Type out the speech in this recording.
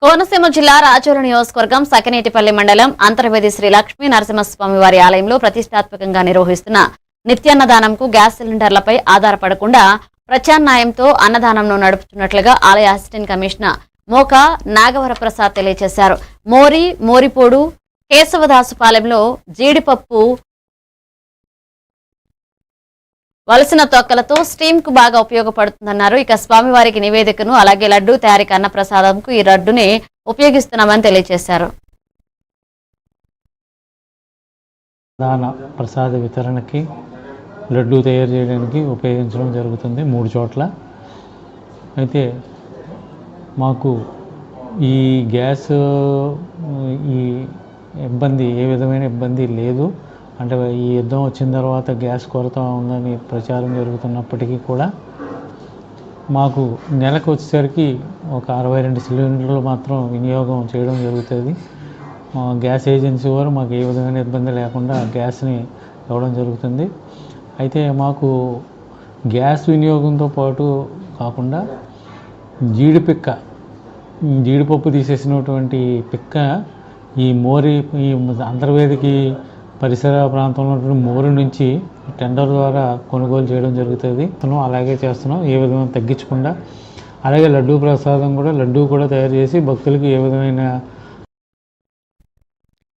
కోనసీమ జిల్లా రాజోలు నియోజకవర్గం సకినేటిపల్లి మండలం అంతర్వేది శ్రీ లక్ష్మీ నరసింహస్వామి వారి ఆలయంలో ప్రతిష్టాత్మకంగా నిర్వహిస్తున్న నిత్యాన్నదానంకు గ్యాస్ సిలిండర్లపై ఆధారపడకుండా ప్రత్యామ్నాయంతో అన్నదానంను నడుపుతున్నట్లుగా ఆలయ అసిస్టెంట్ కమిషనర్ మోకా నాగవరప్రసాద్ తెలియజేశారు. మోరిపోడు కేశవదాసుపాలెంలో జీడిపప్పు వలసిన తొక్కలతో స్టీమ్ కు బాగా ఉపయోగపడుతుందన్నారు. ఇక స్వామివారికి నివేదికను అలాగే లడ్డూ తయారీకి అన్నప్రసాదంకు ఈ లడ్డునే ఉపయోగిస్తున్నామని తెలియజేశారు. ప్రసాద వితరణకి లడ్డూ తయారు చేయడానికి ఉపయోగించడం జరుగుతుంది 3 చోట్ల. అయితే మాకు ఈ గ్యాస్ ఈ ఇబ్బంది ఏ విధమైన ఇబ్బంది లేదు. అంటే ఈ యుద్ధం వచ్చిన తర్వాత గ్యాస్ కొరత ఉందని ప్రచారం జరుగుతున్నప్పటికీ కూడా మాకు నెలకు వచ్చేసరికి ఒక 62 సిలిండర్లు మాత్రం వినియోగం చేయడం జరుగుతుంది. గ్యాస్ ఏజెన్సీ వారు మాకు ఏ విధమైన ఇబ్బంది లేకుండా గ్యాస్ని ఇవ్వడం జరుగుతుంది. అయితే మాకు గ్యాస్ వినియోగంతో పాటు కాకుండా జీడిపప్పు తీసేసినటువంటి పిక్క ఈ అంతర్వేదికి పరిసర ప్రాంతంలో మోరు నుంచి టెండర్ ద్వారా కొనుగోలు చేయడం జరుగుతుంది. అలాగే చేస్తున్నాం, ఏ విధంగా తగ్గించకుండా. అలాగే లడ్డూ ప్రసాదం కూడా తయారు చేసి భక్తులకు ఏ విధమైన